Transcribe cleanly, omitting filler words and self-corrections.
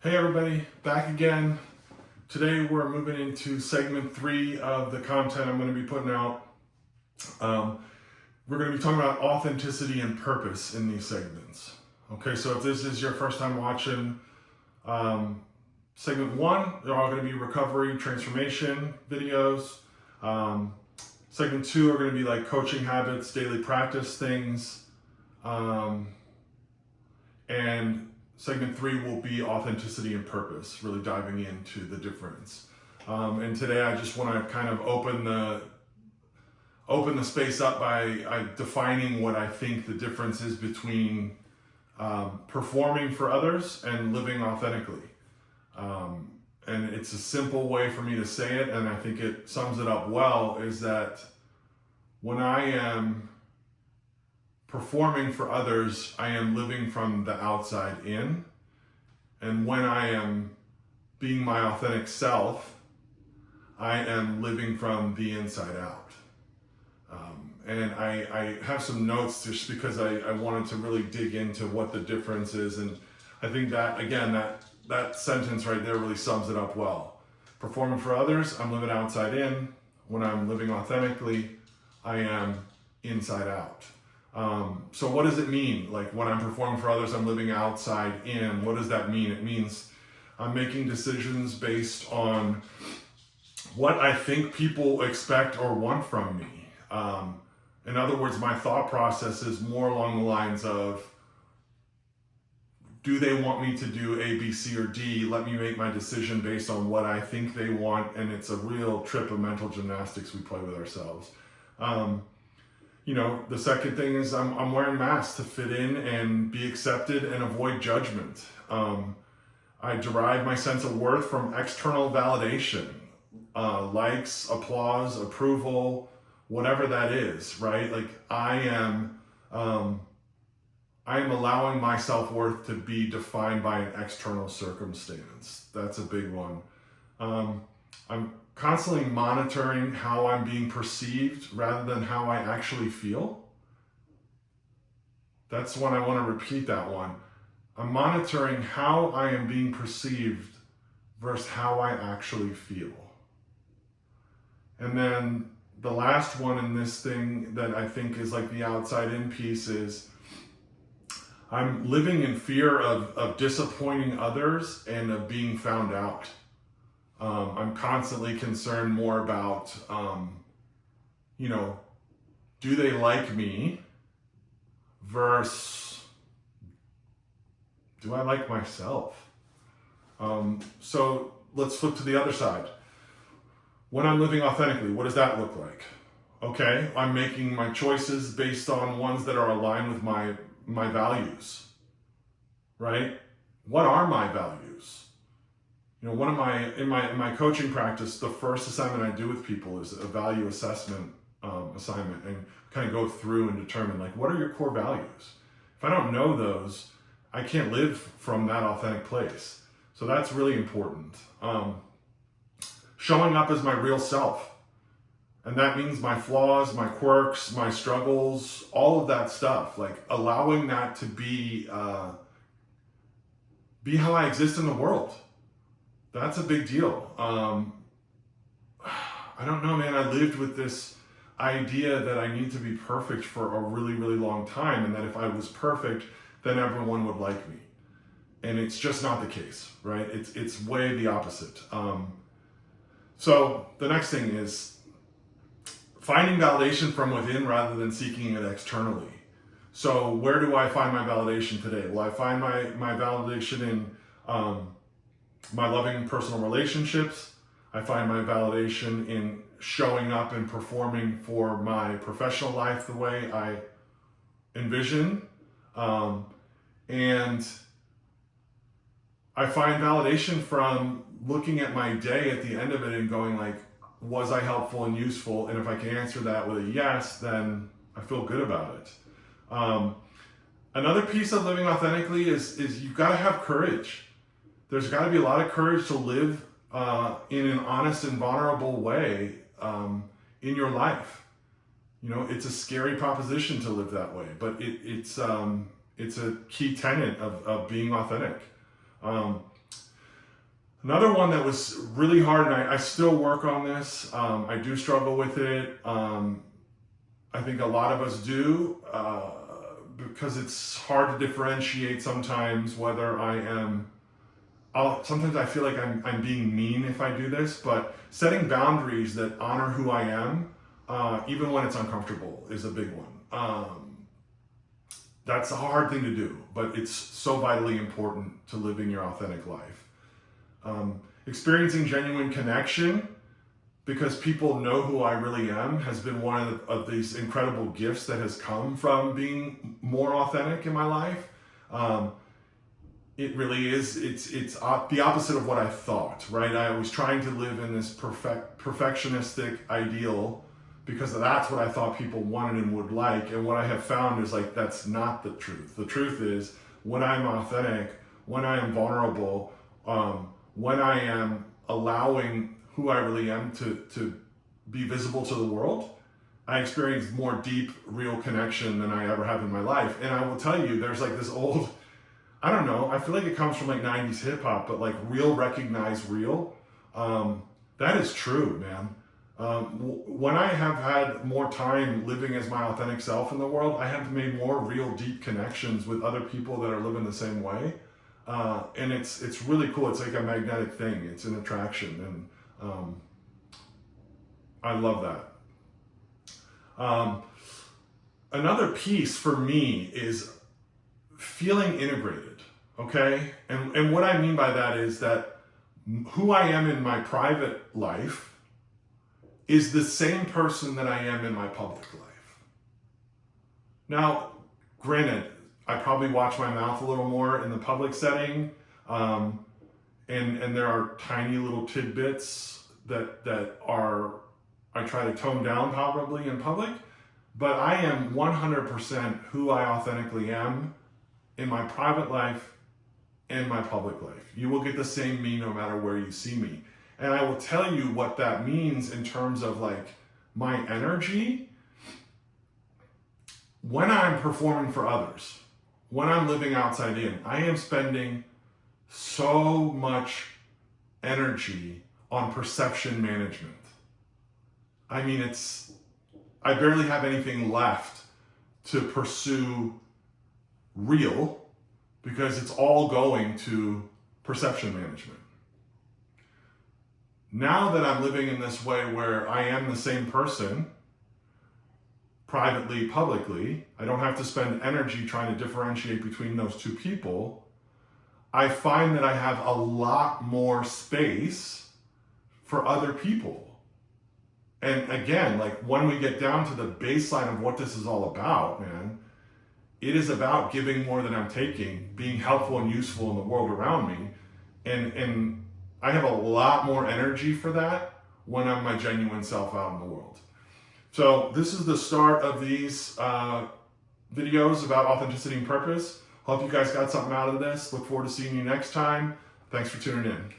Hey everybody, back again. Today we're moving into segment 3 of the content I'm going to be putting out. We're going to be talking about authenticity and purpose in these segments. Okay, so if this is your first time watching segment 1, they're all going to be recovery, transformation videos. Segment 2 are going to be like coaching habits, daily practice things. And segment 3 will be authenticity and purpose, really diving into the difference. And today I just want to kind of open the space up by defining what I think the difference is between performing for others and living authentically. And it's a simple way for me to say it, and I think it sums it up well, is that when I am performing for others, I am living from the outside in. And when I am being my authentic self, I am living from the inside out. And I have some notes just because I wanted to really dig into what the difference is. And I think that, again, that sentence right there really sums it up well. Performing for others, I'm living outside in. When I'm living authentically, I am inside out. So what does it mean? Like when I'm performing for others, I'm living outside in. What does that mean? It means I'm making decisions based on what I think people expect or want from me. In other words, my thought process is more along the lines of, do they want me to do A, B, C, or D? Let me make my decision based on what I think they want. And it's a real trip of mental gymnastics we play with ourselves. The second thing is I'm wearing masks to fit in and be accepted and avoid judgment. I derive my sense of worth from external validation, likes, applause, approval, whatever that is, right? Like I am allowing my self-worth to be defined by an external circumstance. That's a big one. I'm constantly monitoring how I'm being perceived rather than how I actually feel. That's one I want to repeat that one. I'm monitoring how I am being perceived versus how I actually feel. And then the last one in this thing that I think is like the outside in piece is I'm living in fear of disappointing others and of being found out. I'm constantly concerned more about, do they like me versus do I like myself? So let's flip to the other side. When I'm living authentically, what does that look like? Okay, I'm making my choices based on ones that are aligned with my values, right? What are my values? One of in my coaching practice, the first assignment I do with people is a value assessment assignment, and kind of go through and determine like, what are your core values? If I don't know those, I can't live from that authentic place. So that's really important. Showing up as my real self. And that means my flaws, my quirks, my struggles, all of that stuff. Like allowing that to be how I exist in the world. That's a big deal. I don't know, man. I lived with this idea that I need to be perfect for a really, really long time. And that if I was perfect, then everyone would like me. And it's just not the case, right? It's way the opposite. So the next thing is finding validation from within rather than seeking it externally. So where do I find my validation today? Well, I find my validation in my loving personal relationships. I find my validation in showing up and performing for my professional life the way I envision. And I find validation from looking at my day at the end of it and going like, was I helpful and useful? And if I can answer that with a yes, then I feel good about it. Another piece of living authentically is you've got to have courage. There's got to be a lot of courage to live in an honest and vulnerable way in your life. It's a scary proposition to live that way, but it's a key tenet of being authentic. Another one that was really hard, and I still work on this. I do struggle with it. I think a lot of us do, because it's hard to differentiate sometimes whether sometimes I feel like I'm being mean if I do this, but setting boundaries that honor who I am, even when it's uncomfortable, is a big one. That's a hard thing to do, but it's so vitally important to living your authentic life. Experiencing genuine connection because people know who I really am has been one of these incredible gifts that has come from being more authentic in my life. It really is, it's the opposite of what I thought, right? I was trying to live in this perfectionistic ideal because that's what I thought people wanted and would like. And what I have found is like, that's not the truth. The truth is when I'm authentic, when I am vulnerable, when I am allowing who I really am to be visible to the world, I experience more deep, real connection than I ever have in my life. And I will tell you, there's like this old, I don't know, I feel like it comes from like 90s hip hop, but like real recognize real. That is true, man. When I have had more time living as my authentic self in the world, I have made more real, deep connections with other people that are living the same way. And it's really cool. It's like a magnetic thing. It's an attraction, and I love that. Another piece for me is feeling integrated, okay? And what I mean by that is that who I am in my private life is the same person that I am in my public life. Now, granted, I probably watch my mouth a little more in the public setting, and there are tiny little tidbits that I try to tone down probably in public, but I am 100% who I authentically am in my private life and my public life. You will get the same me no matter where you see me. And I will tell you what that means in terms of like my energy when I'm performing for others. When I'm living outside in, I am spending so much energy on perception management. I mean, I barely have anything left to pursue real because it's all going to perception management. Now that I'm living in this way where I am the same person, privately, publicly, I don't have to spend energy trying to differentiate between those two people. I find that I have a lot more space for other people. And again, like when we get down to the baseline of what this is all about, man, it is about giving more than I'm taking, being helpful and useful in the world around me. And I have a lot more energy for that when I'm my genuine self out in the world. So this is the start of these videos about authenticity and purpose. Hope you guys got something out of this. Look forward to seeing you next time. Thanks for tuning in.